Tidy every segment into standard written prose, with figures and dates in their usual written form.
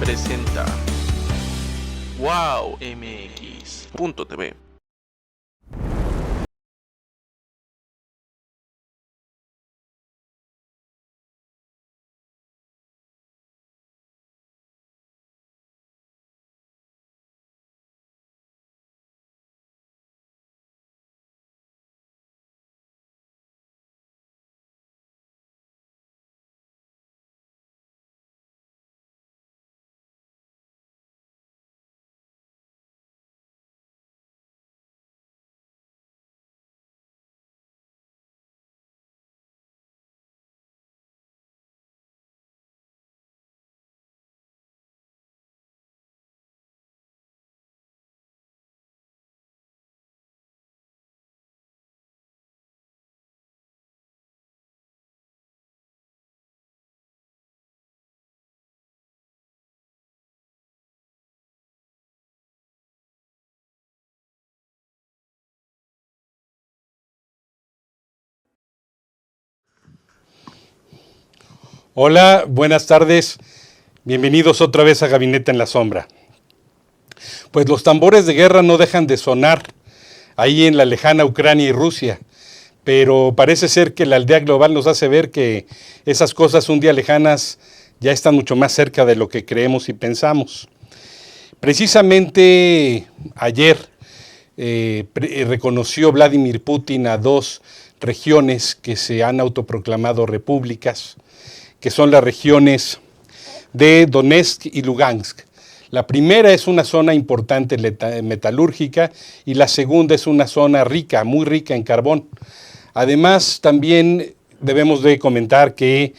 presenta wowmx.tv. Hola, buenas tardes. Bienvenidos otra vez a Gabinete en la Sombra. Pues los tambores de guerra no dejan de sonar ahí en la lejana Ucrania y Rusia, pero parece ser que la aldea global nos hace ver que esas cosas un día lejanas ya están mucho más cerca de lo que creemos y pensamos. Precisamente ayer reconoció Vladimir Putin a dos regiones que se han autoproclamado repúblicas, que son las regiones de Donetsk y Lugansk. La primera es una zona importante metalúrgica y la segunda es una zona rica, muy rica en carbón. Además, también debemos de comentar que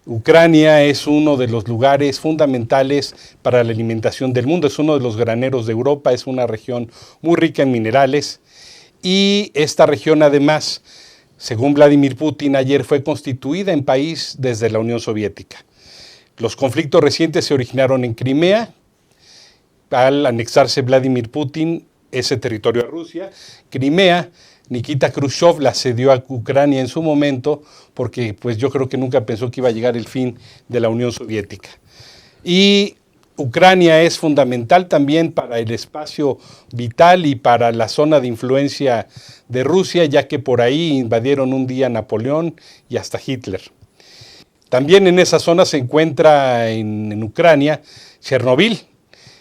Ucrania es uno de los lugares fundamentales para la alimentación del mundo, es uno de los graneros de Europa, es una región muy rica en minerales y esta región además, según Vladimir Putin, ayer fue constituida en país desde la Unión Soviética. Los conflictos recientes se originaron en Crimea, al anexarse Vladimir Putin ese territorio a Rusia. Crimea, Nikita Khrushchev la cedió a Ucrania en su momento, porque pues yo creo que nunca pensó que iba a llegar el fin de la Unión Soviética. Y Ucrania es fundamental también para el espacio vital y para la zona de influencia de Rusia, ya que por ahí invadieron un día Napoleón y hasta Hitler. También en esa zona se encuentra en Ucrania Chernobyl,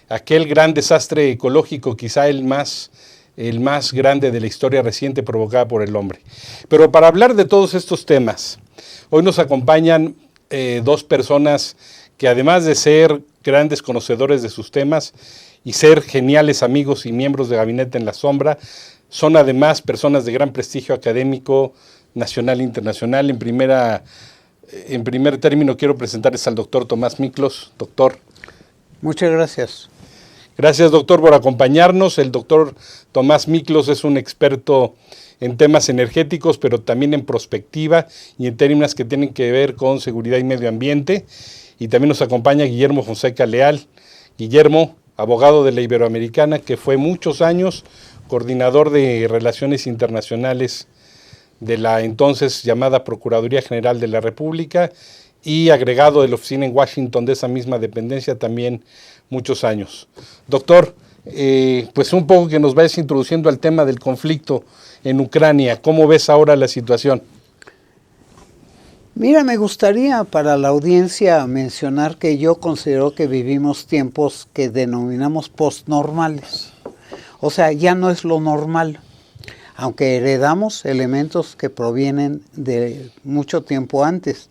aquel gran desastre ecológico, quizá el más grande de la historia reciente provocada por el hombre. Pero para hablar de todos estos temas, hoy nos acompañan dos personas que además de ser grandes conocedores de sus temas y ser geniales amigos y miembros de Gabinete en la Sombra, son además personas de gran prestigio académico nacional e internacional. En primer término quiero presentarles al doctor Tomás Miklos. Doctor. Muchas gracias. Gracias, doctor, por acompañarnos. El doctor Tomás Miklos es un experto en temas energéticos, pero también en prospectiva y en términos que tienen que ver con seguridad y medio ambiente. Y también nos acompaña Guillermo Fonseca Leal. Guillermo, abogado de la Iberoamericana, que fue muchos años coordinador de Relaciones Internacionales de la entonces llamada Procuraduría General de la República y agregado de la oficina en Washington de esa misma dependencia también muchos años. Doctor, pues un poco que nos vayas introduciendo al tema del conflicto en Ucrania. ¿Cómo ves ahora la situación? Mira, me gustaría para la audiencia mencionar que yo considero que vivimos tiempos que denominamos postnormales. O sea, ya no es lo normal, aunque heredamos elementos que provienen de mucho tiempo antes,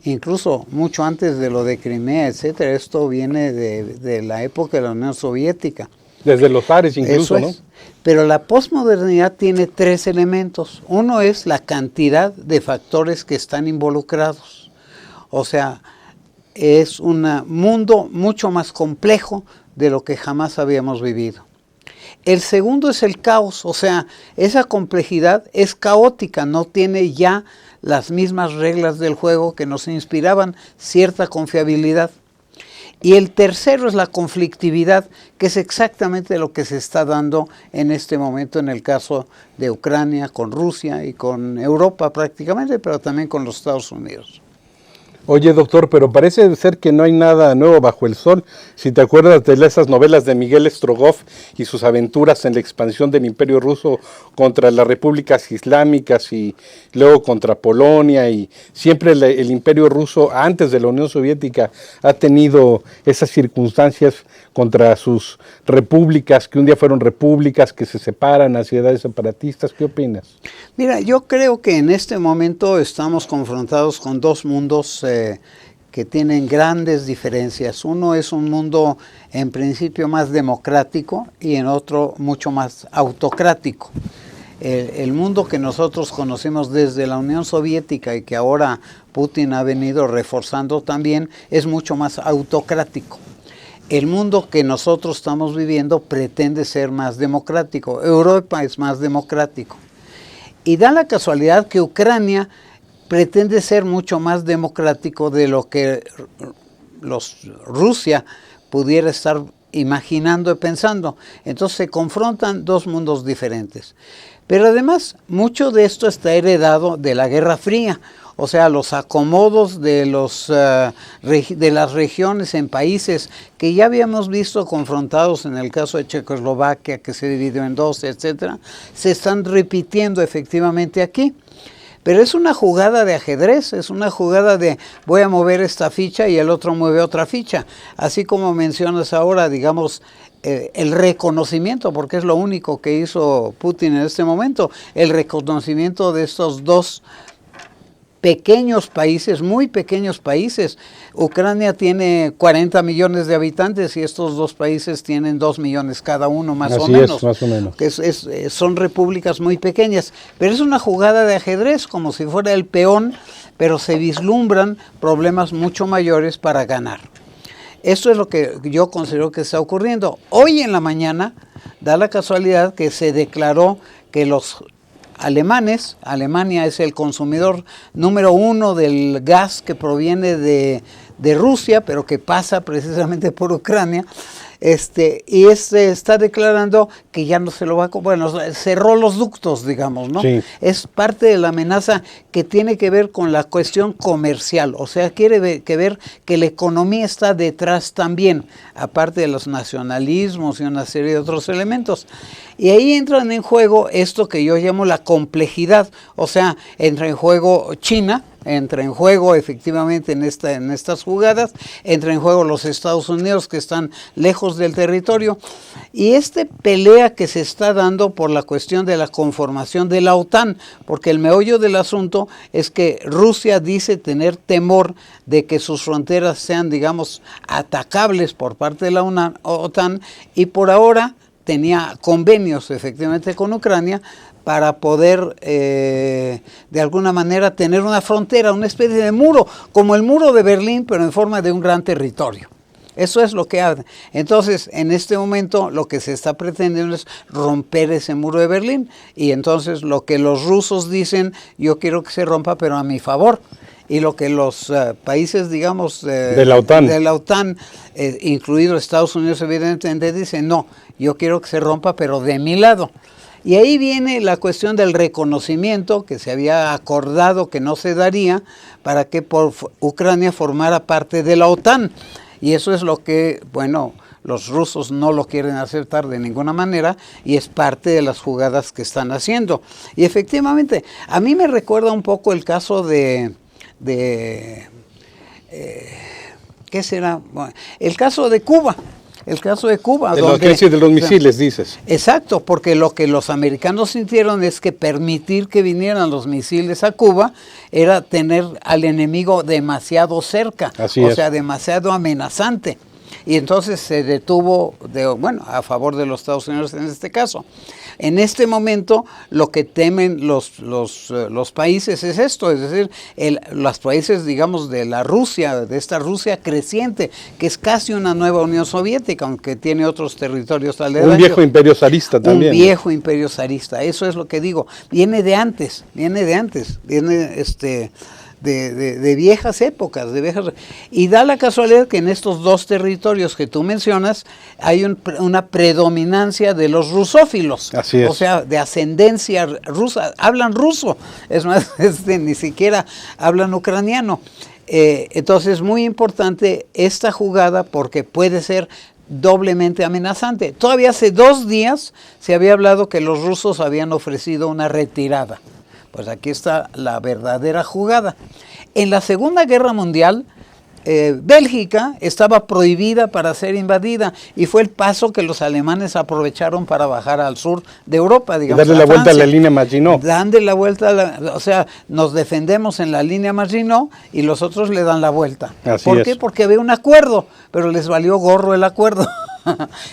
incluso mucho antes de lo de Crimea, etcétera. Esto viene de la época de la Unión Soviética. Desde los Ares incluso, ¿no? Pero la posmodernidad tiene tres elementos. Uno es la cantidad de factores que están involucrados. O sea, es un mundo mucho más complejo de lo que jamás habíamos vivido. El segundo es el caos, o sea, esa complejidad es caótica, no tiene ya las mismas reglas del juego que nos inspiraban cierta confiabilidad. Y el tercero es la conflictividad, que es exactamente lo que se está dando en este momento en el caso de Ucrania, con Rusia y con Europa prácticamente, pero también con los Estados Unidos. Oye, doctor, pero parece ser que no hay nada nuevo bajo el sol. Si te acuerdas de esas novelas de Miguel Strogoff y sus aventuras en la expansión del Imperio Ruso contra las repúblicas islámicas y luego contra Polonia, y siempre el Imperio Ruso, antes de la Unión Soviética, ha tenido esas circunstancias contra sus repúblicas, que un día fueron repúblicas, que se separan a ciudades separatistas. ¿Qué opinas? Mira, yo creo que en este momento estamos confrontados con dos mundos que tienen grandes diferencias. Uno es un mundo en principio más democrático y en otro mucho más autocrático. El mundo que nosotros conocimos desde la Unión Soviética y que ahora Putin ha venido reforzando también es mucho más autocrático. El mundo que nosotros estamos viviendo pretende ser más democrático. Europa es más democrático. Y da la casualidad que Ucrania pretende ser mucho más democrático de lo que Rusia pudiera estar imaginando y pensando. Entonces se confrontan dos mundos diferentes. Pero además, mucho de esto está heredado de la Guerra Fría. O sea, los acomodos de las regiones en países que ya habíamos visto confrontados en el caso de Checoslovaquia, que se dividió en dos, etcétera, se están repitiendo efectivamente aquí. Pero es una jugada de ajedrez, es una jugada de voy a mover esta ficha y el otro mueve otra ficha. Así como mencionas ahora, digamos, el reconocimiento, porque es lo único que hizo Putin en este momento, el reconocimiento de estos dos pequeños países, muy pequeños países. Ucrania tiene 40 millones de habitantes y estos dos países tienen 2 millones cada uno, más o menos. Así es, más o menos. Son repúblicas muy pequeñas, pero es una jugada de ajedrez, como si fuera el peón, pero se vislumbran problemas mucho mayores para ganar. Esto es lo que yo considero que está ocurriendo. Hoy en la mañana, da la casualidad que se declaró que los alemanes, Alemania es el consumidor número 1 del gas que proviene de Rusia, pero que pasa precisamente por Ucrania, y está declarando que ya no se lo va a... Bueno, cerró los ductos, digamos, ¿no? Sí. Es parte de la amenaza que tiene que ver con la cuestión comercial, o sea, quiere ver que la economía está detrás también, aparte de los nacionalismos y una serie de otros elementos. Y ahí entran en juego esto que yo llamo la complejidad, o sea, entra en juego China, entra en juego efectivamente en estas jugadas, entra en juego los Estados Unidos que están lejos del territorio, y pelea que se está dando por la cuestión de la conformación de la OTAN, porque el meollo del asunto es que Rusia dice tener temor de que sus fronteras sean, digamos, atacables por parte de la OTAN, y por ahora tenía convenios efectivamente con Ucrania para poder de alguna manera tener una frontera, una especie de muro, como el muro de Berlín, pero en forma de un gran territorio. Eso es lo que hace. Entonces, en este momento lo que se está pretendiendo es romper ese muro de Berlín, y entonces lo que los rusos dicen, yo quiero que se rompa, pero a mi favor. Y lo que los países, digamos, de la OTAN, incluido Estados Unidos, evidentemente, dicen, no, yo quiero que se rompa, pero de mi lado. Y ahí viene la cuestión del reconocimiento que se había acordado que no se daría para que Ucrania formara parte de la OTAN. Y eso es lo que, bueno, los rusos no lo quieren aceptar de ninguna manera, y es parte de las jugadas que están haciendo. Y efectivamente, a mí me recuerda un poco el caso ¿qué será? Bueno, el caso de Cuba. El caso de Cuba. De la crisis de los misiles, dices. Exacto, porque lo que los americanos sintieron es que permitir que vinieran los misiles a Cuba era tener al enemigo demasiado cerca, o sea, demasiado amenazante. Y entonces se detuvo, a favor de los Estados Unidos en este caso. En este momento lo que temen los países es esto, es decir, los países, digamos, de esta Rusia creciente, que es casi una nueva Unión Soviética, aunque tiene otros territorios alrededor. Un viejo imperio zarista también. Un viejo imperio zarista, eso es lo que digo. Viene de antes, de viejas épocas, y da la casualidad que en estos dos territorios que tú mencionas hay una predominancia de los rusófilos, Así es. o sea, de ascendencia rusa, hablan ruso, es más, ni siquiera hablan ucraniano. Entonces es muy importante esta jugada porque puede ser doblemente amenazante. Todavía hace 2 días se había hablado que los rusos habían ofrecido una retirada. Pues aquí está la verdadera jugada. En la Segunda Guerra Mundial, Bélgica estaba prohibida para ser invadida y fue el paso que los alemanes aprovecharon para bajar al sur de Europa, digamos. Y darle la vuelta a la línea Maginot. Darle la vuelta, o sea, nos defendemos en la línea Maginot y los otros le dan la vuelta. ¿Por qué? Porque había un acuerdo, pero les valió gorro el acuerdo.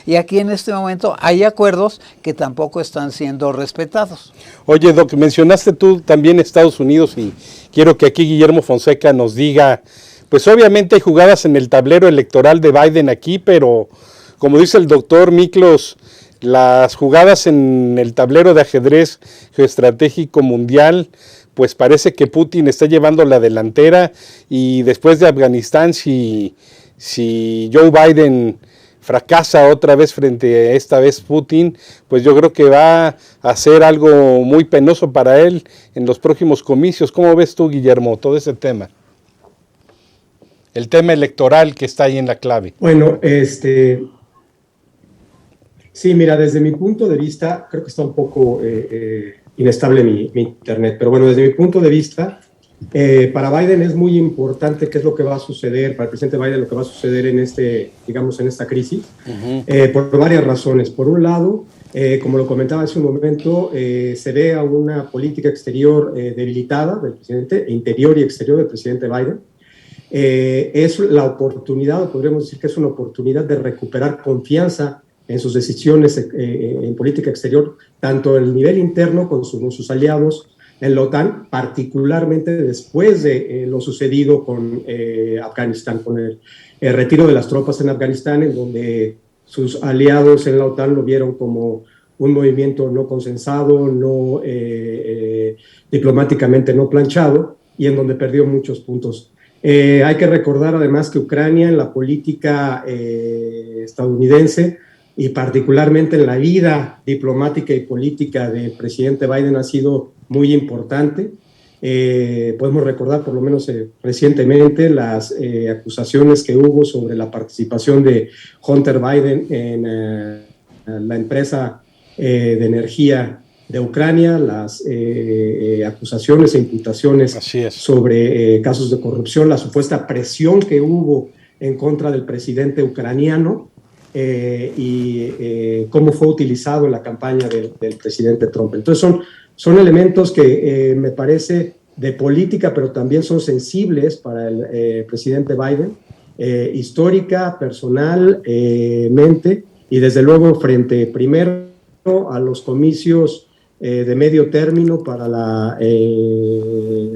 Y aquí en este momento hay acuerdos que tampoco están siendo respetados. Oye, Doc, mencionaste tú también Estados Unidos y quiero que aquí Guillermo Fonseca nos diga, pues obviamente hay jugadas en el tablero electoral de Biden aquí, pero como dice el doctor Miklos, las jugadas en el tablero de ajedrez geoestratégico mundial, pues parece que Putin está llevando la delantera y después de Afganistán, si Joe Biden fracasa otra vez frente a esta vez Putin, pues yo creo que va a ser algo muy penoso para él en los próximos comicios. ¿Cómo ves tú, Guillermo, todo ese tema? El tema electoral que está ahí en la clave. Bueno, sí, mira, desde mi punto de vista, creo que está un poco inestable mi internet, pero bueno, desde mi punto de vista, para Biden es muy importante qué es lo que va a suceder, para el presidente Biden lo que va a suceder en en esta crisis, por varias razones. Por un lado, como lo comentaba hace un momento, se ve a una política exterior debilitada del presidente, interior y exterior del presidente Biden. Es la oportunidad, podríamos decir que es una oportunidad de recuperar confianza en sus decisiones en política exterior, tanto en el nivel interno con sus aliados en la OTAN, particularmente después de lo sucedido con Afganistán, con el retiro de las tropas en Afganistán, en donde sus aliados en la OTAN lo vieron como un movimiento no consensado, no diplomáticamente no planchado, y en donde perdió muchos puntos. Hay que recordar además que Ucrania en la política estadounidense y particularmente en la vida diplomática y política del presidente Biden ha sido muy importante. Podemos recordar por lo menos recientemente las acusaciones que hubo sobre la participación de Hunter Biden en la empresa de energía de Ucrania, las acusaciones e imputaciones sobre casos de corrupción, la supuesta presión que hubo en contra del presidente ucraniano y cómo fue utilizado en la campaña del presidente Trump. Entonces son elementos que me parece de política, pero también son sensibles para el presidente Biden, histórica, personalmente, y desde luego frente primero a los comicios de medio término para la,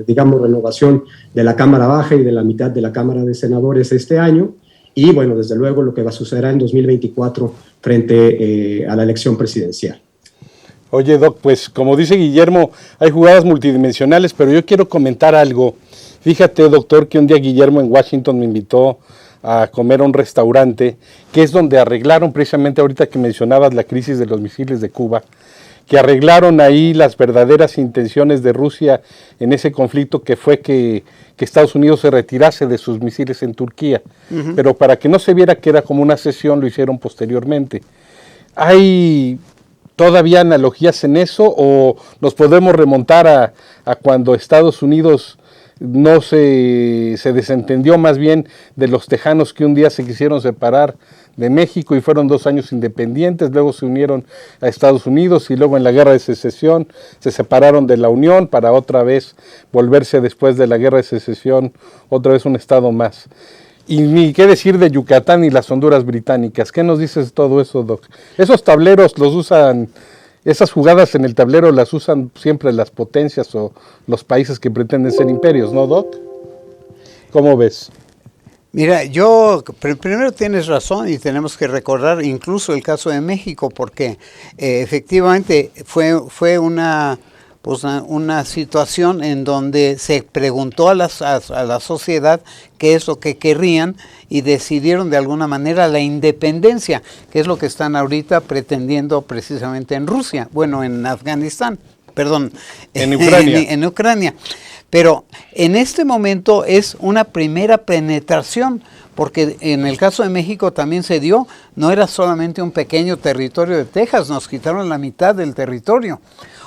renovación de la Cámara Baja y de la mitad de la Cámara de Senadores este año, y bueno, desde luego lo que va a suceder en 2024 frente a la elección presidencial. Oye, Doc, pues como dice Guillermo, hay jugadas multidimensionales, pero yo quiero comentar algo. Fíjate, doctor, que un día Guillermo en Washington me invitó a comer a un restaurante, que es donde arreglaron precisamente ahorita que mencionabas la crisis de los misiles de Cuba, que arreglaron ahí las verdaderas intenciones de Rusia en ese conflicto que fue que Estados Unidos se retirase de sus misiles en Turquía. Pero para que no se viera que era como una cesión, lo hicieron posteriormente. ¿Hay todavía analogías en eso o nos podemos remontar a cuando Estados Unidos no se desentendió más bien de los tejanos que un día se quisieron separar de México y fueron 2 años independientes, luego se unieron a Estados Unidos y luego en la guerra de secesión se separaron de la Unión para otra vez volverse después de la guerra de secesión otra vez un estado más? Y ni qué decir de Yucatán y las Honduras británicas. ¿Qué nos dices de todo eso, Doc? Esos tableros los usan, esas jugadas en el tablero las usan siempre las potencias o los países que pretenden ser imperios, ¿no, Doc? ¿Cómo ves? Mira, primero tienes razón y tenemos que recordar incluso el caso de México porque efectivamente fue una pues una situación en donde se preguntó a la sociedad qué es lo que querrían y decidieron de alguna manera la independencia, que es lo que están ahorita pretendiendo precisamente en Rusia, bueno, en Afganistán, perdón, en Ucrania. en Ucrania. Pero en este momento es una primera penetración, porque en el caso de México también se dio, no era solamente un pequeño territorio de Texas, nos quitaron la mitad del territorio.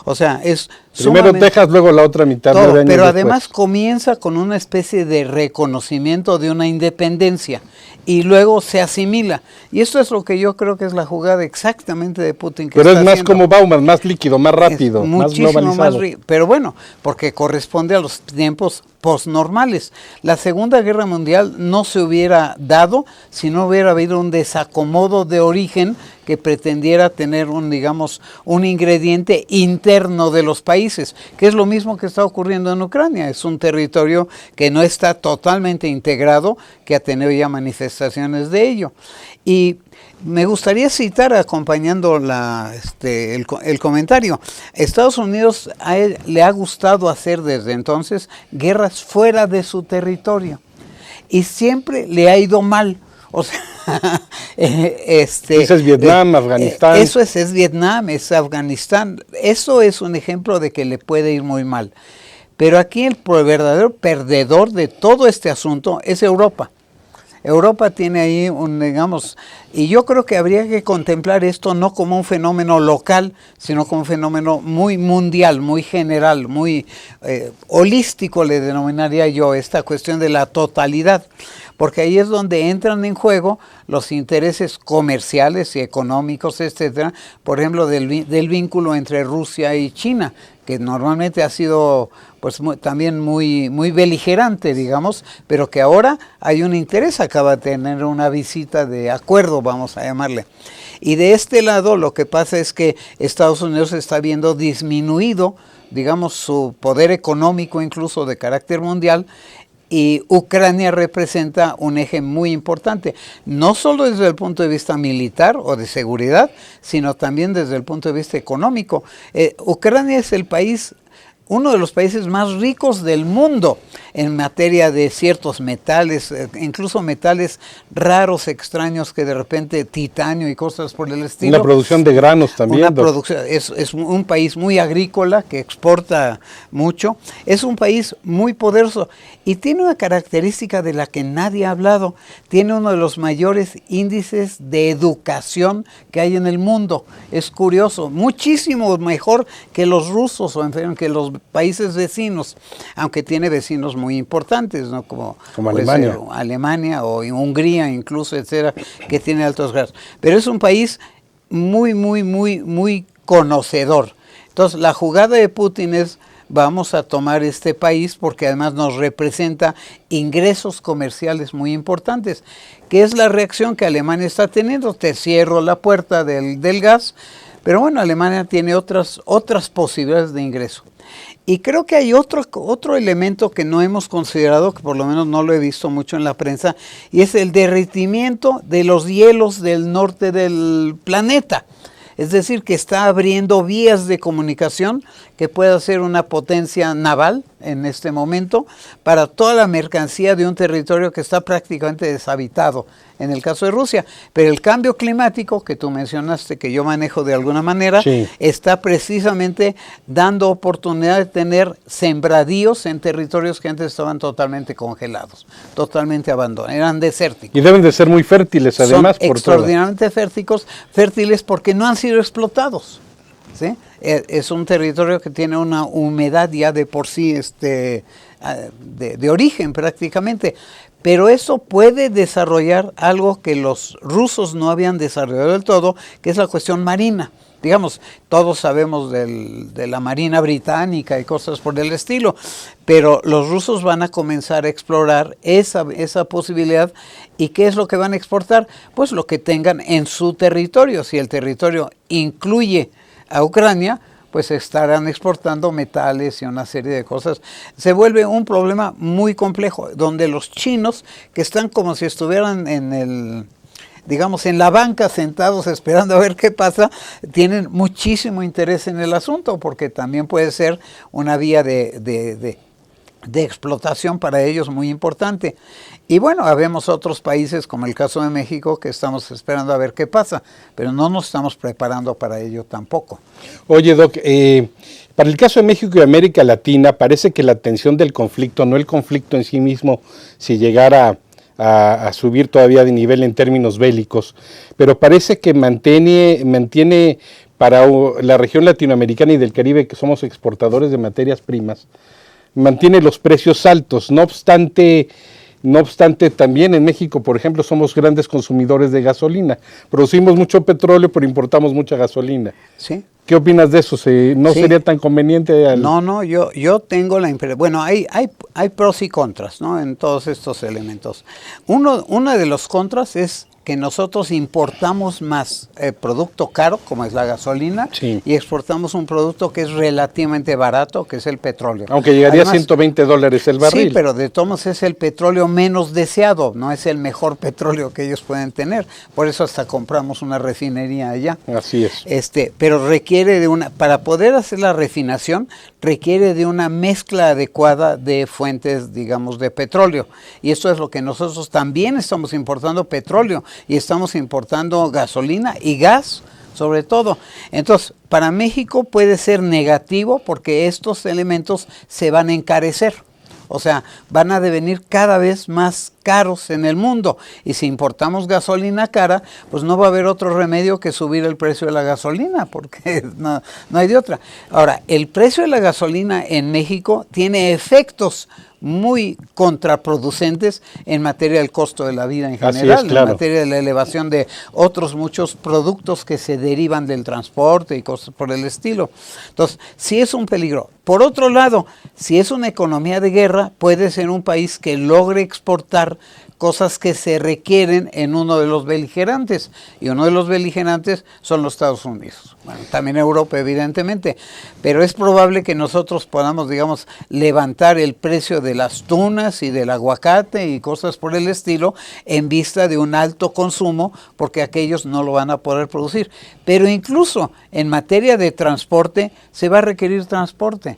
O sea, es primero Texas, luego la otra mitad. Todo, 9 años pero después. además comienza con una especie de reconocimiento de una independencia y luego se asimila. Y esto es lo que yo creo que es la jugada exactamente de Putin. Pero es más haciendo. como Bauman, más líquido, más rápido, más globalizado. Pero bueno, porque corresponde a los tiempos postnormales. La Segunda Guerra Mundial no se hubiera dado si no hubiera habido un desacomodo de origen que pretendiera tener un ingrediente interno de los países, que es lo mismo que está ocurriendo en Ucrania. Es un territorio que no está totalmente integrado, que ha tenido ya manifestaciones de ello. Y me gustaría citar, acompañando el comentario, Estados Unidos le ha gustado hacer desde entonces guerras fuera de su territorio y siempre le ha ido mal. O sea, eso es Vietnam, Afganistán. Eso es Vietnam, es Afganistán. Eso es un ejemplo de que le puede ir muy mal. Pero aquí el verdadero perdedor de todo este asunto es Europa. Europa tiene ahí y yo creo que habría que contemplar esto no como un fenómeno local, sino como un fenómeno muy mundial, muy general, muy holístico, le denominaría yo, esta cuestión de la totalidad, porque ahí es donde entran en juego los intereses comerciales y económicos, etcétera, por ejemplo, del vínculo entre Rusia y China, que normalmente ha sido pues también muy beligerante, digamos, pero que ahora hay un interés, acaba de tener una visita de acuerdo, vamos a llamarle. Y de este lado lo que pasa es que Estados Unidos está viendo disminuido, digamos, su poder económico incluso de carácter mundial, y Ucrania representa un eje muy importante, no solo desde el punto de vista militar o de seguridad, sino también desde el punto de vista económico. Ucrania es uno de los países más ricos del mundo en materia de ciertos metales, incluso metales raros, extraños, que de repente titanio y cosas por el estilo. Una producción de granos también. Es un país muy agrícola que exporta mucho. Es un país muy poderoso y tiene una característica de la que nadie ha hablado. Tiene uno de los mayores índices de educación que hay en el mundo. Es curioso, muchísimo mejor que los rusos o que los países vecinos, aunque tiene vecinos muy importantes, ¿no? Como Alemania. Alemania o Hungría incluso, etcétera, que tiene altos grados. Pero es un país muy conocedor. Entonces, la jugada de Putin es: vamos a tomar este país porque además nos representa ingresos comerciales muy importantes, que es la reacción que Alemania está teniendo. Te cierro la puerta del gas, pero bueno, Alemania tiene otras posibilidades de ingreso. Y creo que hay otro elemento que no hemos considerado, que por lo menos no lo he visto mucho en la prensa, y es el derretimiento de los hielos del norte del planeta. Es decir, que está abriendo vías de comunicación que pueda ser una potencia naval en este momento para toda la mercancía de un territorio que está prácticamente deshabitado, en el caso de Rusia. Pero el cambio climático que tú mencionaste, que yo manejo de alguna manera, sí, está precisamente dando oportunidad de tener sembradíos en territorios que antes estaban totalmente congelados, totalmente abandonados, eran desérticos. Y deben de ser muy fértiles además. Son extraordinariamente fértiles porque no han sido explotados, ¿sí? Es un territorio que tiene una humedad ya de por sí de origen prácticamente, pero eso puede desarrollar algo que los rusos no habían desarrollado del todo, que es la cuestión marina. Digamos, todos sabemos de la Marina Británica y cosas por el estilo, pero los rusos van a comenzar a explorar esa posibilidad. ¿Y qué es lo que van a exportar? Pues lo que tengan en su territorio. Si el territorio incluye a Ucrania, pues estarán exportando metales y una serie de cosas. Se vuelve un problema muy complejo, donde los chinos, que están como si estuvieran digamos, en la banca sentados esperando a ver qué pasa, tienen muchísimo interés en el asunto, porque también puede ser una vía de explotación para ellos muy importante. Y bueno, habemos otros países, como el caso de México, que estamos esperando a ver qué pasa, pero no nos estamos preparando para ello tampoco. Oye, Doc, para el caso de México y América Latina, parece que la atención del conflicto, no el conflicto en sí mismo, si llegara a subir todavía de nivel en términos bélicos, pero parece que mantiene para la región latinoamericana y del Caribe, que somos exportadores de materias primas, mantiene los precios altos. No obstante, también en México, por ejemplo, somos grandes consumidores de gasolina. Producimos mucho petróleo, pero importamos mucha gasolina. Sí. ¿Qué opinas de eso? ¿No Sí. sería tan conveniente? No, yo tengo la impresión. Bueno, hay pros y contras, ¿no?, en todos estos elementos. Uno de los contras es que nosotros importamos más producto caro, como es la gasolina, Sí. y exportamos un producto que es relativamente barato, que es el petróleo. Aunque llegaría Además, a $120 el barril. Sí, pero de todos modos es el petróleo menos deseado, no es el mejor petróleo que ellos pueden tener. Por eso hasta compramos una refinería allá. Así es. Pero requiere para poder hacer la refinación, requiere de una mezcla adecuada de fuentes, digamos, de petróleo. Y esto es lo que nosotros también estamos importando, petróleo, y estamos importando gasolina y gas, sobre todo. Entonces, para México puede ser negativo porque estos elementos se van a encarecer. O sea, van a devenir cada vez más caros en el mundo. Y si importamos gasolina cara, pues no va a haber otro remedio que subir el precio de la gasolina, porque no hay de otra. Ahora, el precio de la gasolina en México tiene efectos muy contraproducentes en materia del costo de la vida en general, Así es, claro. En materia de la elevación de otros muchos productos que se derivan del transporte y cosas por el estilo. Entonces, sí es un peligro. Por otro lado, si es una economía de guerra, puede ser un país que logre exportar cosas que se requieren en uno de los beligerantes, y uno de los beligerantes son los Estados Unidos. Bueno, también Europa, evidentemente, pero es probable que nosotros podamos, digamos, levantar el precio de las tunas y del aguacate y cosas por el estilo en vista de un alto consumo, porque aquellos no lo van a poder producir. Pero incluso en materia de transporte se va a requerir transporte.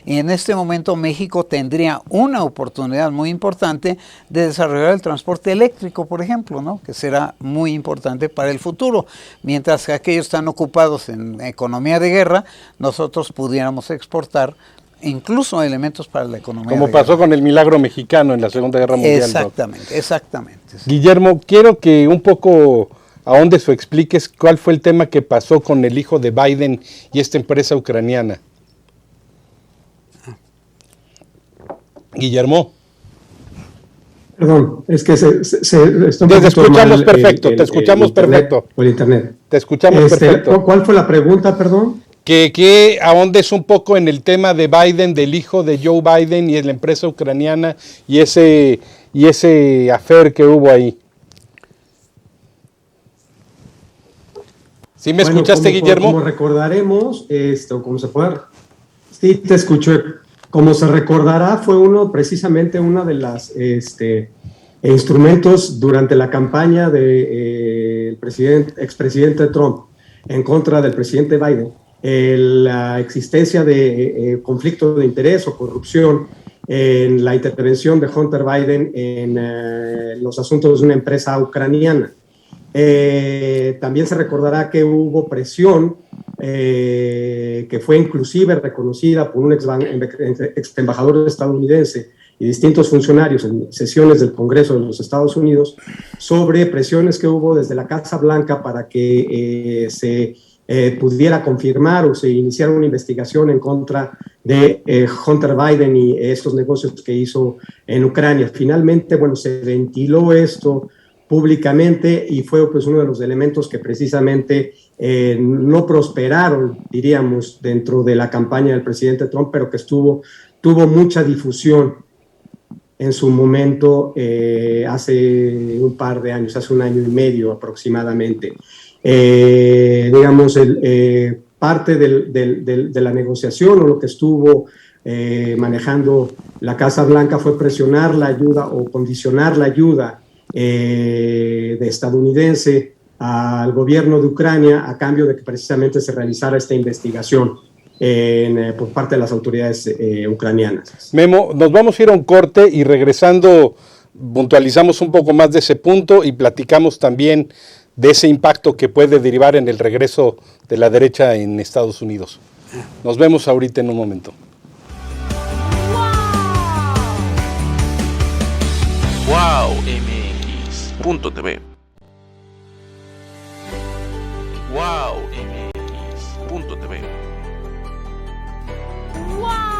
Y en este momento México tendría una oportunidad muy importante de desarrollar el transporte eléctrico, por ejemplo, ¿no?, que será muy importante para el futuro. Mientras que aquellos están ocupados en economía de guerra, nosotros pudiéramos exportar incluso elementos para la economía Como de pasó guerra. con el milagro mexicano en la Segunda Guerra Mundial. Exactamente. Sí. Guillermo, quiero que un poco ahondes o expliques cuál fue el tema que pasó con el hijo de Biden y esta empresa ucraniana. Guillermo. Perdón, es que te escuchamos perfecto, te escuchamos perfecto. O el internet. Te escuchamos perfecto. ¿Cuál fue la pregunta, perdón? Que ahondes un poco en el tema de Biden, del hijo de Joe Biden y de la empresa ucraniana y ese affair que hubo ahí. ¿Sí me escuchaste, Guillermo? Como recordaremos, como se puede. Sí, te escucho. Como se recordará, fue precisamente uno de los instrumentos durante la campaña del expresidente Trump en contra del presidente Biden, la existencia de conflicto de interés o corrupción en la intervención de Hunter Biden en los asuntos de una empresa ucraniana. También se recordará que hubo presión que fue inclusive reconocida por un ex embajador estadounidense y distintos funcionarios en sesiones del Congreso de los Estados Unidos sobre presiones que hubo desde la Casa Blanca para que se pudiera confirmar o se iniciara una investigación en contra de Hunter Biden y estos negocios que hizo en Ucrania. Finalmente, se ventiló esto públicamente y fue pues uno de los elementos que precisamente no prosperaron, diríamos, dentro de la campaña del presidente Trump, pero que tuvo mucha difusión en su momento hace un par de años, hace un año y medio aproximadamente. Digamos, parte de la negociación o lo que estuvo manejando la Casa Blanca fue presionar la ayuda o condicionar la ayuda de estadounidense al gobierno de Ucrania a cambio de que precisamente se realizara esta investigación por parte de las autoridades ucranianas. Memo, nos vamos a ir a un corte y regresando puntualizamos un poco más de ese punto y platicamos también de ese impacto que puede derivar en el regreso de la derecha en Estados Unidos. Nos vemos ahorita en un momento. Wow MX.tv. Wow MX.tv. Wow.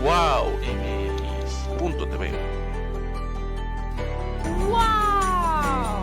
Wow MX.tv. Wow. Wow.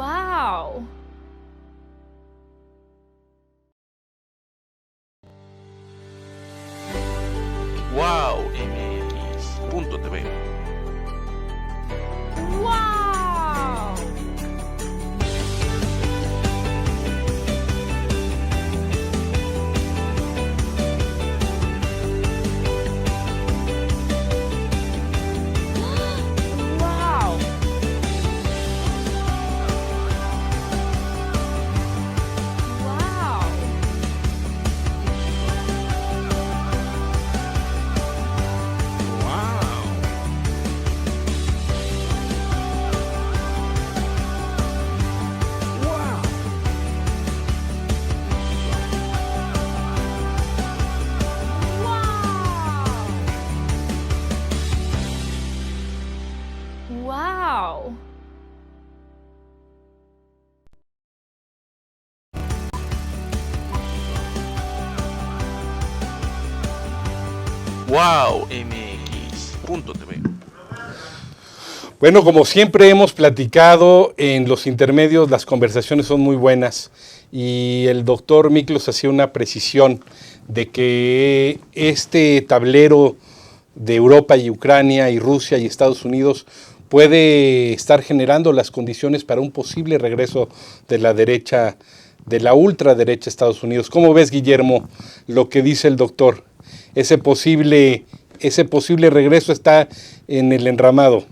Wow. Wow. Wow MX.tv. Wow. Wow. Wow. Wow. Wow MX.tv. Bueno, como siempre hemos platicado en los intermedios, las conversaciones son muy buenas y el doctor Miklos hacía una precisión de que este tablero de Europa y Ucrania y Rusia y Estados Unidos puede estar generando las condiciones para un posible regreso de la derecha, de la ultraderecha de Estados Unidos. ¿Cómo ves, Guillermo, lo que dice el doctor? Ese posible regreso está en el enramado.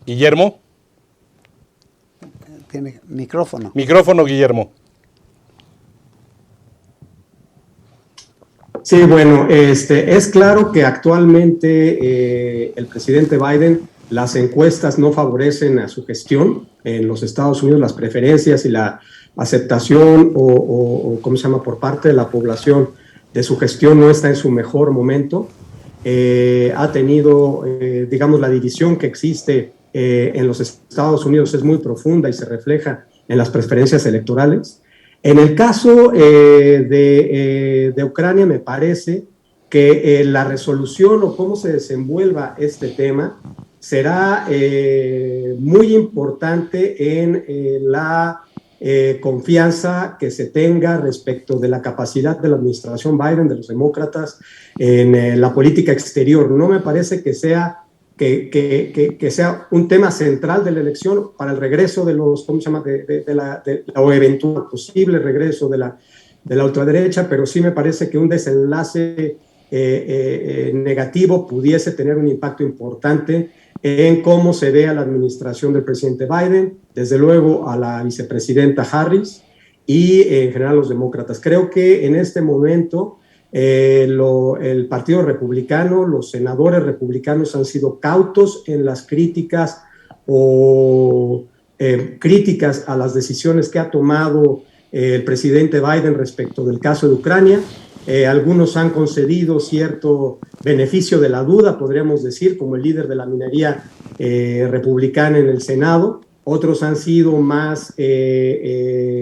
Guillermo. Tiene micrófono. Micrófono, Guillermo. Sí, bueno, es claro que actualmente el presidente Biden, las encuestas no favorecen a su gestión en los Estados Unidos, las preferencias y la aceptación o ¿cómo se llama?, por parte de la población de su gestión no está en su mejor momento. Ha tenido, digamos, la división que existe en los Estados Unidos es muy profunda y se refleja en las preferencias electorales. En el caso de Ucrania, me parece que la resolución o cómo se desenvuelva este tema será muy importante en confianza que se tenga respecto de la capacidad de la administración Biden, de los demócratas, en la política exterior. No me parece que sea un tema central de la elección para el regreso de los, ¿cómo se llama?, o eventual posible regreso de la ultraderecha, pero sí me parece que un desenlace negativo pudiese tener un impacto importante en cómo se ve a la administración del presidente Biden, desde luego a la vicepresidenta Harris y en general a los demócratas. Creo que en este momento el Partido Republicano, los senadores republicanos han sido cautos en las críticas críticas a las decisiones que ha tomado el presidente Biden respecto del caso de Ucrania. Algunos han concedido cierto beneficio de la duda, podríamos decir, como el líder de la minoría republicana en el Senado. Otros han sido más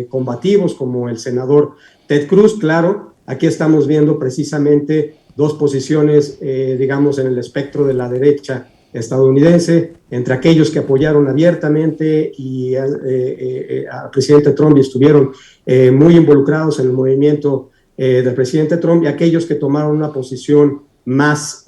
combativos, como el senador Ted Cruz. Claro, aquí estamos viendo precisamente dos posiciones, digamos, en el espectro de la derecha estadounidense, entre aquellos que apoyaron abiertamente al presidente Trump y estuvieron muy involucrados en el movimiento del presidente Trump, y aquellos que tomaron una posición más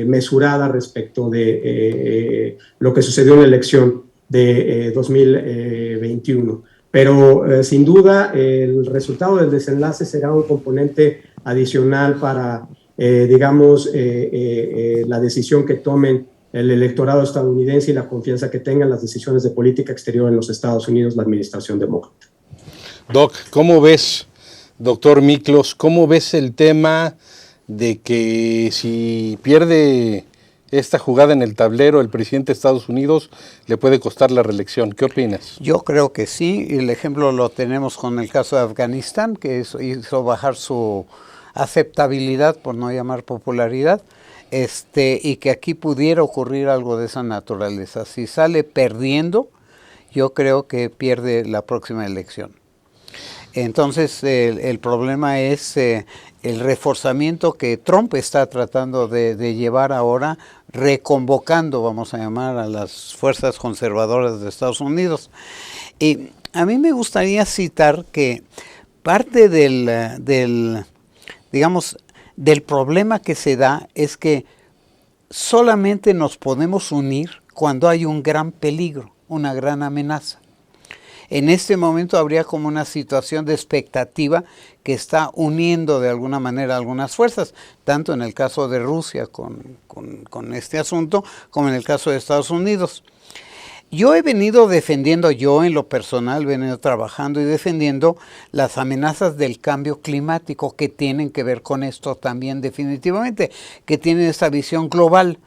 mesurada respecto de lo que sucedió en la elección de 2021. Pero sin duda el resultado del desenlace será un componente adicional para, digamos, la decisión que tomen el electorado estadounidense y la confianza que tengan las decisiones de política exterior en los Estados Unidos, la administración demócrata. Doc, ¿cómo ves, doctor Miklos, cómo ves el tema de que si pierde esta jugada en el tablero el presidente de Estados Unidos le puede costar la reelección? ¿Qué opinas? Yo creo que sí, y el ejemplo lo tenemos con el caso de Afganistán, que hizo bajar su aceptabilidad, por no llamar popularidad, y que aquí pudiera ocurrir algo de esa naturaleza. Si sale perdiendo, yo creo que pierde la próxima elección. Entonces el problema es el reforzamiento que Trump está tratando de llevar ahora, reconvocando, vamos a llamar, a las fuerzas conservadoras de Estados Unidos. Y a mí me gustaría citar que parte del problema que se da es que solamente nos podemos unir cuando hay un gran peligro, una gran amenaza. En este momento habría como una situación de expectativa que está uniendo de alguna manera algunas fuerzas, tanto en el caso de Rusia con este asunto, como en el caso de Estados Unidos. Yo he venido defendiendo, yo en lo personal he venido trabajando y defendiendo las amenazas del cambio climático que tienen que ver con esto también definitivamente, que tienen esa visión global.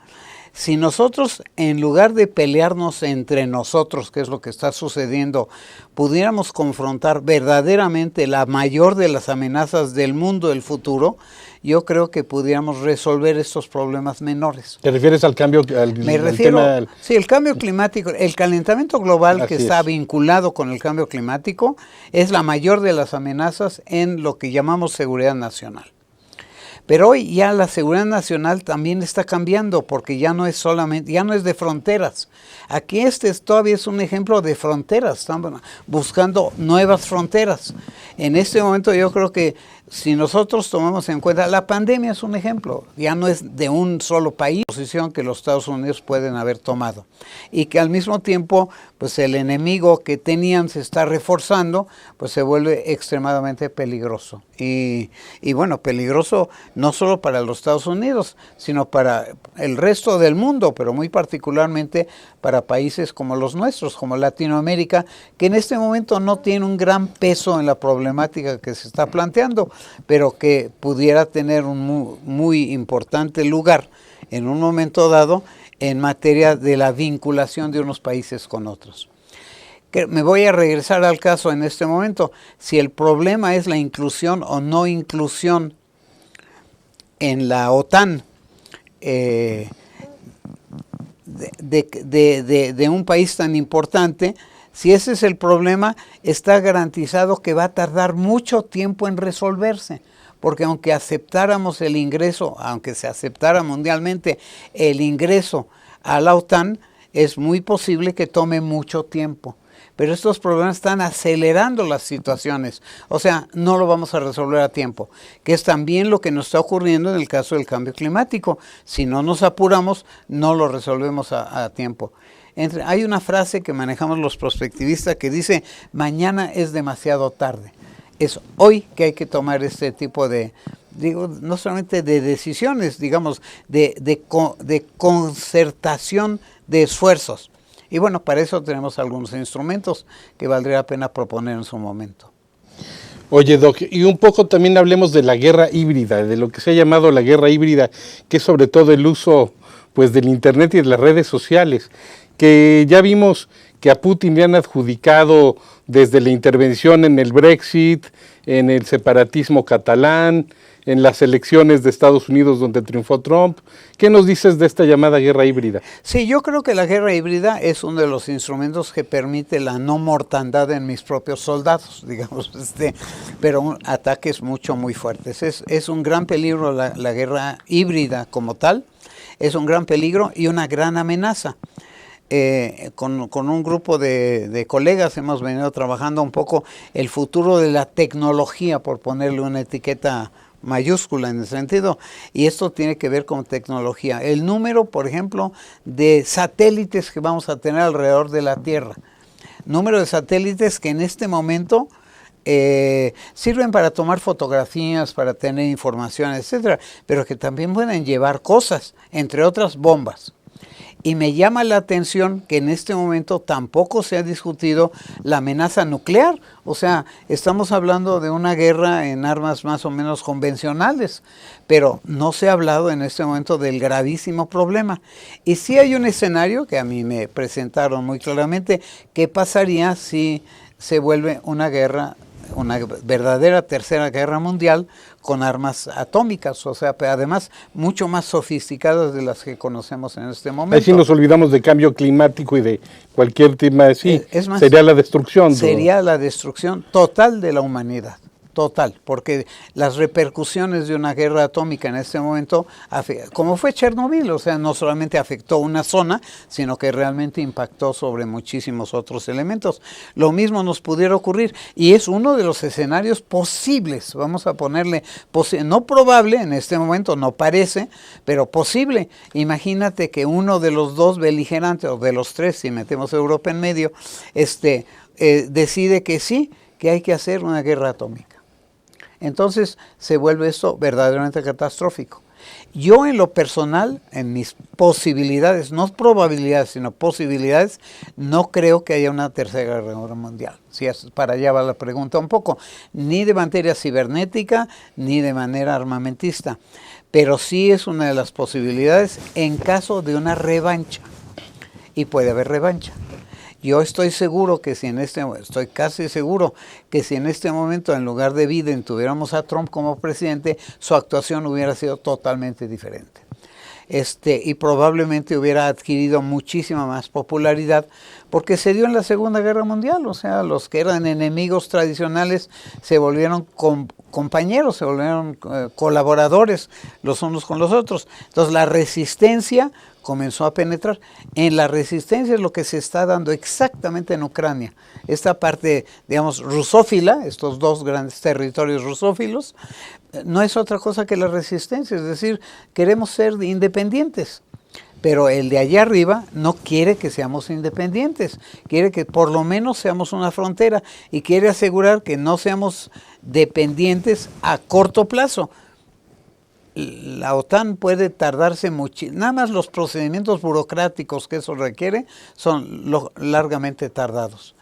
Si nosotros, en lugar de pelearnos entre nosotros, que es lo que está sucediendo, pudiéramos confrontar verdaderamente la mayor de las amenazas del mundo del futuro, yo creo que pudiéramos resolver estos problemas menores. ¿Te refieres al cambio? Me refiero, sí, el cambio climático, el calentamiento global que está vinculado con el cambio climático es la mayor de las amenazas en lo que llamamos seguridad nacional. Pero hoy ya la seguridad nacional también está cambiando, porque ya no es solamente, ya no es de fronteras. Aquí todavía es un ejemplo de fronteras, estamos buscando nuevas fronteras. En este momento yo creo que si nosotros tomamos en cuenta, la pandemia es un ejemplo, ya no es de un solo país, posición que los Estados Unidos pueden haber tomado. Y que al mismo tiempo, pues el enemigo que tenían se está reforzando, pues se vuelve extremadamente peligroso. Y bueno, peligroso no solo para los Estados Unidos, sino para el resto del mundo, pero muy particularmente para países como los nuestros, como Latinoamérica, que en este momento no tiene un gran peso en la problemática que se está planteando, pero que pudiera tener un muy importante lugar en un momento dado en materia de la vinculación de unos países con otros. Me voy a regresar al caso en este momento. Si el problema es la inclusión o no inclusión en la OTAN de un país tan importante, si ese es el problema, está garantizado que va a tardar mucho tiempo en resolverse, porque aunque aceptáramos el ingreso, aunque se aceptara mundialmente el ingreso a la OTAN, es muy posible que tome mucho tiempo. pero estos problemas están acelerando las situaciones. O sea, no lo vamos a resolver a tiempo, que es también lo que nos está ocurriendo en el caso del cambio climático. Si no nos apuramos, no lo resolvemos a tiempo. Hay una frase que manejamos los prospectivistas que dice, mañana es demasiado tarde. Es hoy que hay que tomar este tipo de, digo, no solamente de decisiones, digamos, de concertación de esfuerzos. Y bueno, para eso tenemos algunos instrumentos que valdría la pena proponer en su momento. Oye, Doc, y un poco también hablemos de la guerra híbrida, de lo que se ha llamado la guerra híbrida, que es sobre todo el uso pues del Internet y de las redes sociales, que ya vimos que a Putin le han adjudicado desde la intervención en el Brexit, en el separatismo catalán, en las elecciones de Estados Unidos donde triunfó Trump. ¿Qué nos dices de esta llamada guerra híbrida? Sí, yo creo que la guerra híbrida es uno de los instrumentos que permite la no mortandad en mis propios soldados, digamos, pero ataques muy fuertes. Es un gran peligro la guerra híbrida como tal, es un gran peligro y una gran amenaza. Con un grupo de colegas hemos venido trabajando un poco el futuro de la tecnología, por ponerle una etiqueta mayúscula en el sentido, y esto tiene que ver con tecnología. El número, por ejemplo, de satélites que vamos a tener alrededor de la Tierra. Número de satélites que en este momento sirven para tomar fotografías, para tener información, etcétera, pero que también pueden llevar cosas, entre otras bombas. Y me llama la atención que en este momento tampoco se ha discutido la amenaza nuclear. O sea, estamos hablando de una guerra en armas más o menos convencionales, pero no se ha hablado en este momento del gravísimo problema. Y sí hay un escenario que a mí me presentaron muy claramente, ¿qué pasaría si se vuelve una guerra, una verdadera tercera guerra mundial con armas atómicas, o sea, pero además mucho más sofisticadas de las que conocemos en este momento? Ahí sí nos olvidamos de cambio climático y de cualquier tema así. Es más, sería la destrucción. Sería la destrucción total de la humanidad. Total, porque las repercusiones de una guerra atómica en este momento, como fue Chernobyl, o sea, no solamente afectó una zona, sino que realmente impactó sobre muchísimos otros elementos. Lo mismo nos pudiera ocurrir, y es uno de los escenarios posibles, vamos a ponerle, no probable, en este momento no parece, pero posible. Imagínate que uno de los dos beligerantes, o de los tres, si metemos a Europa en medio, decide que sí, que hay que hacer una guerra atómica. Entonces se vuelve esto verdaderamente catastrófico. Yo en lo personal, en mis posibilidades, no probabilidades, sino posibilidades, no creo que haya una tercera guerra mundial. Si es, para allá va la pregunta un poco, ni de materia cibernética, ni de manera armamentista. Pero sí es una de las posibilidades en caso de una revancha. Y puede haber revancha. Yo estoy seguro que estoy casi seguro que si en este momento en lugar de Biden tuviéramos a Trump como presidente, su actuación hubiera sido totalmente diferente. Y probablemente hubiera adquirido muchísima más popularidad porque se dio en la Segunda Guerra Mundial. O sea, los que eran enemigos tradicionales se volvieron compañeros, se volvieron colaboradores los unos con los otros. Entonces la resistencia comenzó a penetrar. En la resistencia es lo que se está dando exactamente en Ucrania. Esta parte, digamos, rusófila, estos dos grandes territorios rusófilos, no es otra cosa que la resistencia, es decir, queremos ser independientes. Pero el de allá arriba no quiere que seamos independientes, quiere que por lo menos seamos una frontera y quiere asegurar que no seamos dependientes a corto plazo. La OTAN puede tardarse mucho, nada más los procedimientos burocráticos que eso requiere son largamente tardados.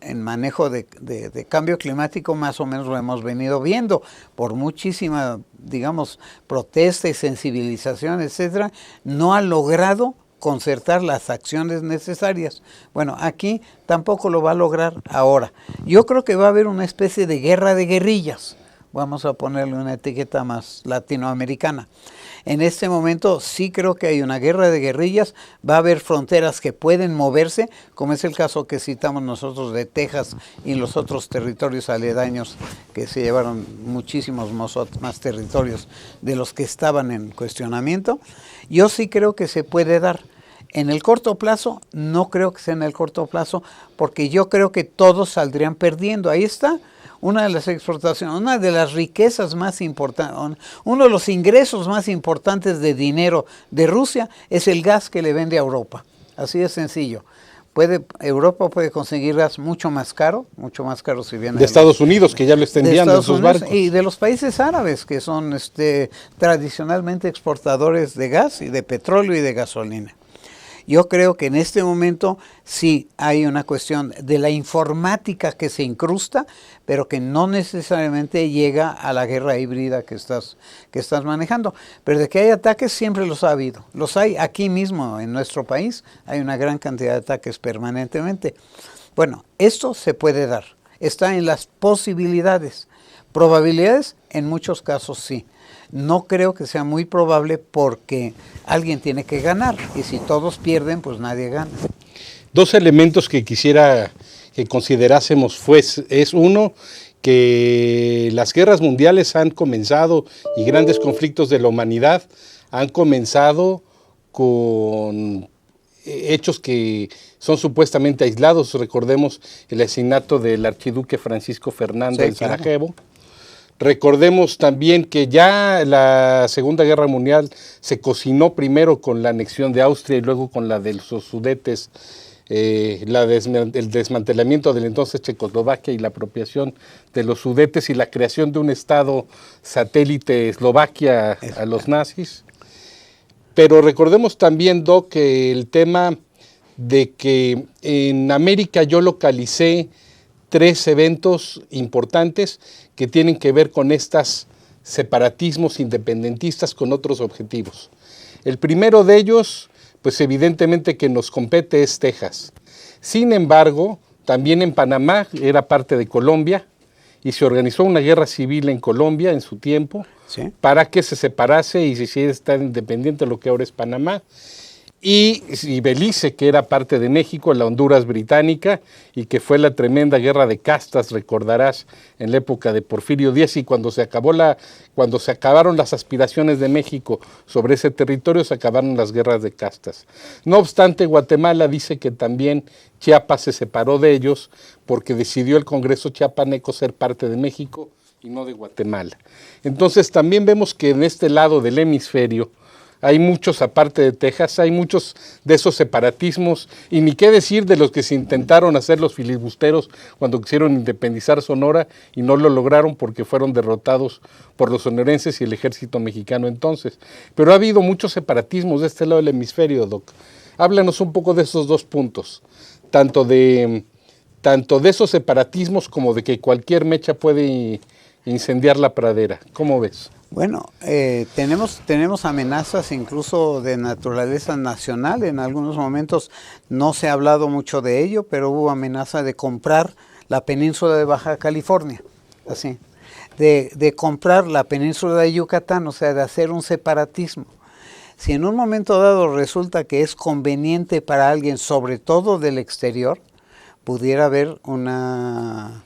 En manejo de cambio climático más o menos lo hemos venido viendo por muchísima, digamos, protesta y sensibilización, etcétera, no ha logrado concertar las acciones necesarias. Bueno, aquí tampoco lo va a lograr ahora. Yo creo que va a haber una especie de guerra de guerrillas. Vamos a ponerle una etiqueta más latinoamericana. En este momento sí creo que hay una guerra de guerrillas, va a haber fronteras que pueden moverse, como es el caso que citamos nosotros de Texas y los otros territorios aledaños que se llevaron muchísimos más territorios de los que estaban en cuestionamiento. Yo sí creo que se puede dar. En el corto plazo, no creo que sea en el corto plazo, porque yo creo que todos saldrían perdiendo. Ahí está una de las exportaciones, una de las riquezas más importantes, uno de los ingresos más importantes de dinero de Rusia es el gas que le vende a Europa. Así de sencillo. Europa puede conseguir gas mucho más caro si viene de Estados Unidos, que ya lo está enviando en sus barcos. Y de los países árabes, que son tradicionalmente exportadores de gas y de petróleo y de gasolina. Yo creo que en este momento sí hay una cuestión de la informática que se incrusta, pero que no necesariamente llega a la guerra híbrida que estás manejando. Pero de que hay ataques siempre los ha habido. Los hay aquí mismo en nuestro país, hay una gran cantidad de ataques permanentemente. Bueno, esto se puede dar, está en las posibilidades. Probabilidades, en muchos casos sí. No creo que sea muy probable porque alguien tiene que ganar y si todos pierden, pues nadie gana. Dos elementos que quisiera que considerásemos es uno, que las guerras mundiales han comenzado y grandes conflictos de la humanidad han comenzado con hechos que son supuestamente aislados. Recordemos el asesinato del archiduque Francisco Fernando en Sarajevo. Recordemos también que ya la Segunda Guerra Mundial se cocinó primero con la anexión de Austria y luego con la de los Sudetes, el desmantelamiento del entonces Checoslovaquia y la apropiación de los Sudetes y la creación de un estado satélite Eslovaquia a los nazis. Pero recordemos también, Doc, que el tema de que en América yo localicé 3 eventos importantes que tienen que ver con estos separatismos independentistas con otros objetivos. El primero de ellos, pues evidentemente que nos compete, es Texas. Sin embargo, también en Panamá, era parte de Colombia, y se organizó una guerra civil en Colombia en su tiempo, ¿sí?, para que se separase y se hiciera estar independiente de lo que ahora es Panamá. Y Belice, que era parte de México, la Honduras británica, y que fue la tremenda guerra de castas, recordarás, en la época de Porfirio Díaz, y cuando se acabaron las aspiraciones de México sobre ese territorio, se acabaron las guerras de castas. No obstante, Guatemala dice que también Chiapas se separó de ellos porque decidió el Congreso chiapaneco ser parte de México y no de Guatemala. Entonces también vemos que en este lado del hemisferio hay muchos, aparte de Texas, hay muchos de esos separatismos, y ni qué decir de los que se intentaron hacer los filibusteros cuando quisieron independizar Sonora y no lo lograron porque fueron derrotados por los sonorenses y el ejército mexicano entonces. Pero ha habido muchos separatismos de este lado del hemisferio, Doc. Háblanos un poco de esos dos puntos, tanto de esos separatismos como de que cualquier mecha puede incendiar la pradera. ¿Cómo ves? Bueno, tenemos amenazas incluso de naturaleza nacional. En algunos momentos no se ha hablado mucho de ello, pero hubo amenaza de comprar la península de Baja California, así, de comprar la península de Yucatán, o sea, de hacer un separatismo. Si en un momento dado resulta que es conveniente para alguien, sobre todo del exterior, pudiera haber una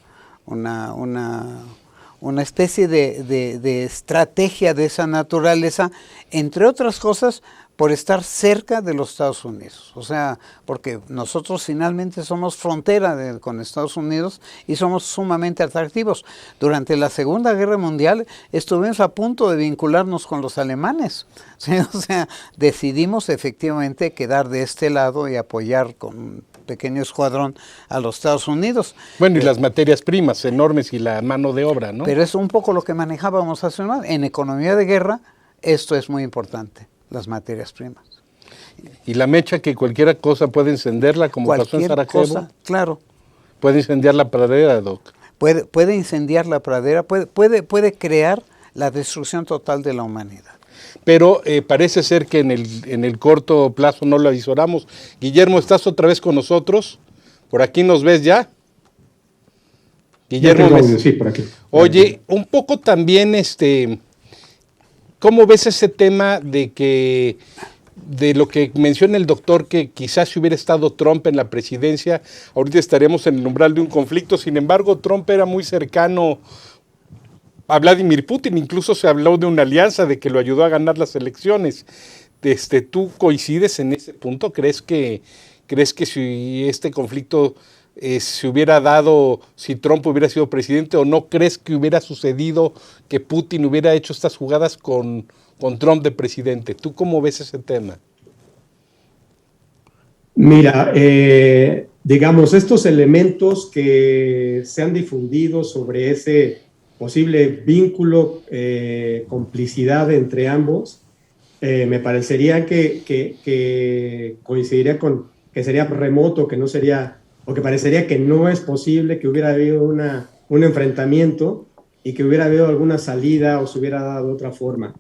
especie de estrategia de esa naturaleza, entre otras cosas, por estar cerca de los Estados Unidos. O sea, porque nosotros finalmente somos frontera con Estados Unidos y somos sumamente atractivos. Durante la Segunda Guerra Mundial estuvimos a punto de vincularnos con los alemanes. ¿Sí? O sea, decidimos efectivamente quedar de este lado y apoyar con un pequeño escuadrón a los Estados Unidos. Bueno, y las materias primas enormes y la mano de obra, ¿no? Pero es un poco lo que manejábamos hace un año. En economía de guerra, esto es muy importante, las materias primas. Y la mecha, que cualquier cosa puede encenderla, como pasó en Sarajevo. Cosa, claro. Puede incendiar la pradera, Doc. Puede incendiar la pradera, puede crear la destrucción total de la humanidad. Pero parece ser que en el corto plazo no lo avisoramos. Guillermo, ¿estás otra vez con nosotros? ¿Por aquí nos ves ya? Guillermo, sí, por aquí. Oye, un poco también, ¿cómo ves ese tema de lo que menciona el doctor, que quizás si hubiera estado Trump en la presidencia, ahorita estaríamos en el umbral de un conflicto? Sin embargo, Trump era muy cercano a Vladimir Putin, incluso se habló de una alianza, de que lo ayudó a ganar las elecciones. ¿Tú coincides en ese punto? ¿Crees que si este conflicto se hubiera dado, si Trump hubiera sido presidente, o no crees que hubiera sucedido que Putin hubiera hecho estas jugadas con Trump de presidente? ¿Tú cómo ves ese tema? Mira, digamos, estos elementos que se han difundido sobre ese posible vínculo, complicidad entre ambos, me parecería que coincidiría con que sería remoto, que no sería, o que parecería que no es posible que hubiera habido un enfrentamiento y que hubiera habido alguna salida o se hubiera dado de otra forma.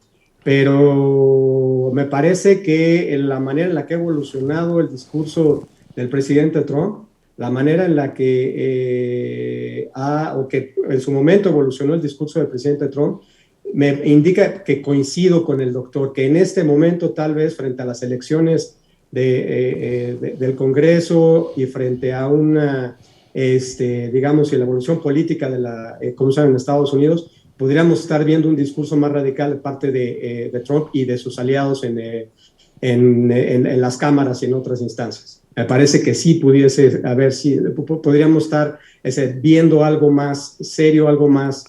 Pero me parece que en la manera en la que ha evolucionado el discurso del presidente Trump, la manera en la que o que en su momento evolucionó el discurso del presidente Trump, me indica que coincido con el doctor, que en este momento tal vez frente a las elecciones del Congreso y frente a una, digamos, y la evolución política de la, como saben, en Estados Unidos, podríamos estar viendo un discurso más radical de parte de Trump y de sus aliados en las cámaras y en otras instancias. Me parece que sí pudiese haber, sí, podríamos estar viendo algo más serio, algo más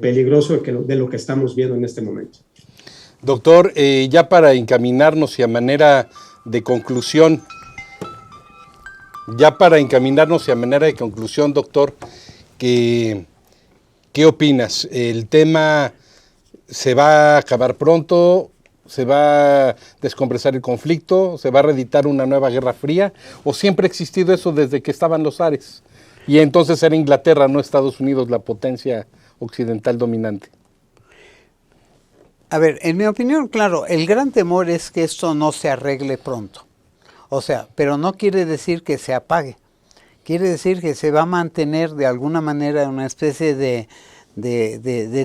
peligroso de lo que estamos viendo en este momento. Doctor, ya para encaminarnos y a manera de conclusión, doctor, ¿qué opinas? ¿El tema se va a acabar pronto? ¿Se va a descompresar el conflicto? ¿Se va a reeditar una nueva guerra fría? ¿O siempre ha existido eso desde que estaban los zares? Y entonces era Inglaterra, no Estados Unidos, la potencia occidental dominante. A ver, en mi opinión, claro, el gran temor es que esto no se arregle pronto. O sea, pero no quiere decir que se apague. Quiere decir que se va a mantener de alguna manera una especie de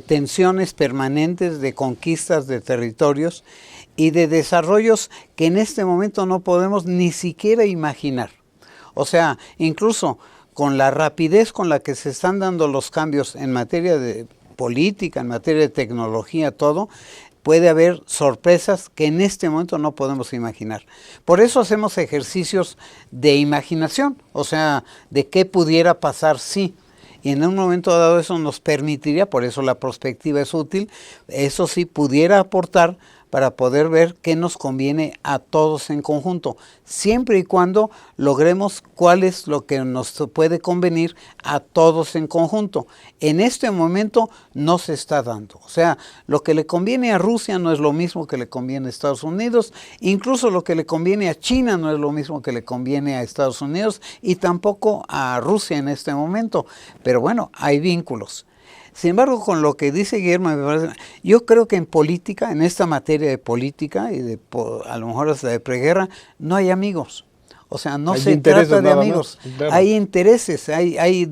tensiones permanentes, de conquistas de territorios y de desarrollos que en este momento no podemos ni siquiera imaginar. O sea, incluso con la rapidez con la que se están dando los cambios en materia de política, en materia de tecnología, todo, puede haber sorpresas que en este momento no podemos imaginar. Por eso hacemos ejercicios de imaginación, o sea, de qué pudiera pasar si. Y en un momento dado eso nos permitiría, por eso la prospectiva es útil, eso sí pudiera aportar para poder ver qué nos conviene a todos en conjunto, siempre y cuando logremos cuál es lo que nos puede convenir a todos en conjunto. En este momento no se está dando. O sea, lo que le conviene a Rusia no es lo mismo que le conviene a Estados Unidos, incluso lo que le conviene a China no es lo mismo que le conviene a Estados Unidos y tampoco a Rusia en este momento. Pero bueno, hay vínculos. Sin embargo, con lo que dice Guillermo, yo creo que en política, en esta materia de política y a lo mejor hasta de preguerra, no hay amigos. O sea, no se trata de amigos. Claro. Hay intereses, hay,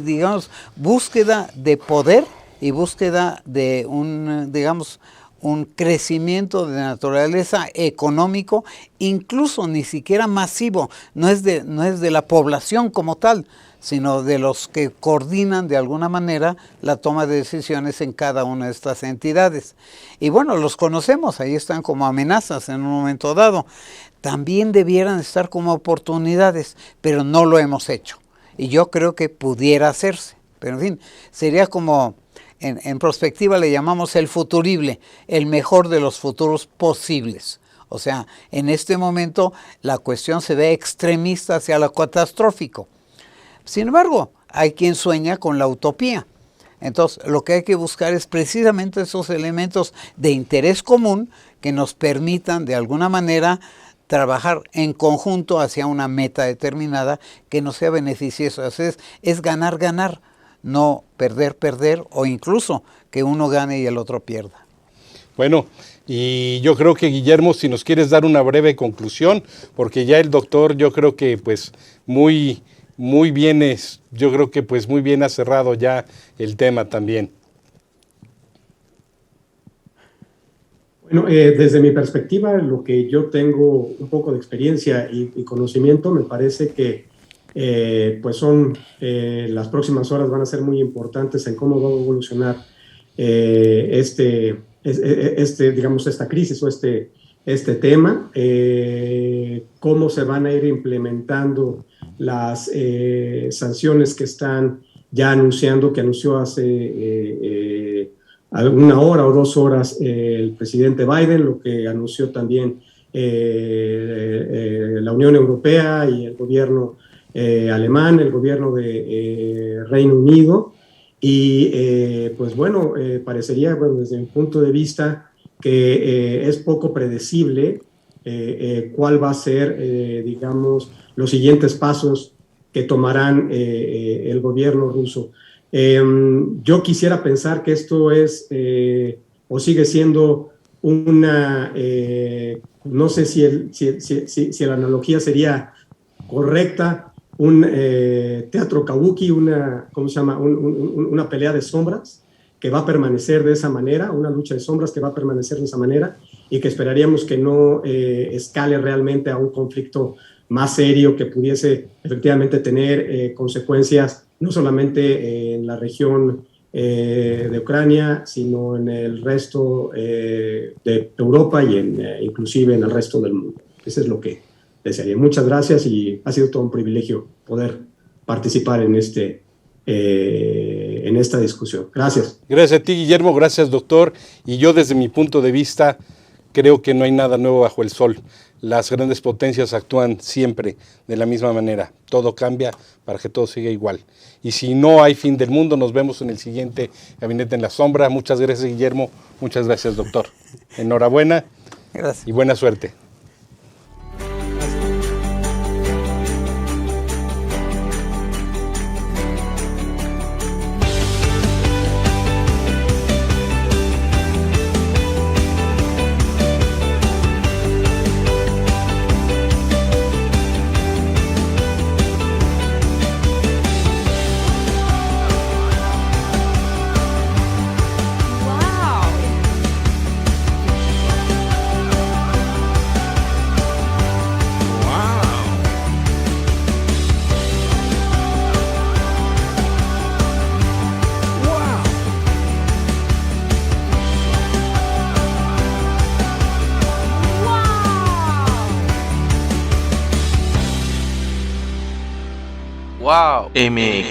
digamos, búsqueda de poder y búsqueda de un crecimiento de naturaleza económico, incluso ni siquiera masivo, no es de la población como tal, sino de los que coordinan de alguna manera la toma de decisiones en cada una de estas entidades. Y bueno, los conocemos, ahí están como amenazas en un momento dado. También debieran estar como oportunidades, pero no lo hemos hecho. Y yo creo que pudiera hacerse. Pero en fin, sería como, en prospectiva le llamamos el futurible, el mejor de los futuros posibles. O sea, en este momento la cuestión se ve extremista hacia lo catastrófico. Sin embargo, hay quien sueña con la utopía. Entonces, lo que hay que buscar es precisamente esos elementos de interés común que nos permitan, de alguna manera, trabajar en conjunto hacia una meta determinada que nos sea beneficiosa. Es ganar, ganar, no perder, perder, o incluso que uno gane y el otro pierda. Bueno, y yo creo que, Guillermo, si nos quieres dar una breve conclusión, porque ya el doctor, yo creo que pues muy bien muy bien ha cerrado ya el tema también. Bueno, desde mi perspectiva, lo que yo tengo un poco de experiencia y conocimiento, me parece que pues las próximas horas van a ser muy importantes en cómo va a evolucionar digamos, esta crisis o este tema, cómo se van a ir implementando las sanciones que están ya anunciando, que anunció hace una hora o 2 horas el presidente Biden, lo que anunció también la Unión Europea y el gobierno alemán, el gobierno de Reino Unido. Y pues bueno, parecería, bueno, desde mi punto de vista, que es poco predecible cuál va a ser, digamos, los siguientes pasos que tomarán el gobierno ruso. Yo quisiera pensar que esto es o sigue siendo una, no sé si la analogía sería correcta, un teatro kabuki, ¿cómo se llama? Una pelea de sombras que va a permanecer de esa manera, una lucha de sombras que va a permanecer de esa manera y que esperaríamos que no escale realmente a un conflicto más serio que pudiese efectivamente tener consecuencias no solamente en la región de Ucrania, sino en el resto de Europa y inclusive en el resto del mundo. Eso es lo que desearía. Muchas gracias y ha sido todo un privilegio poder participar en esta discusión. Gracias. Gracias a ti, Guillermo, gracias, doctor. Y yo desde mi punto de vista creo que no hay nada nuevo bajo el sol. Las grandes potencias actúan siempre de la misma manera. Todo cambia para que todo siga igual. Y si no hay fin del mundo, nos vemos en el siguiente Gabinete en la Sombra. Muchas gracias, Guillermo. Muchas gracias, doctor. Enhorabuena. Gracias. Y buena suerte. Wow. Wow. MX.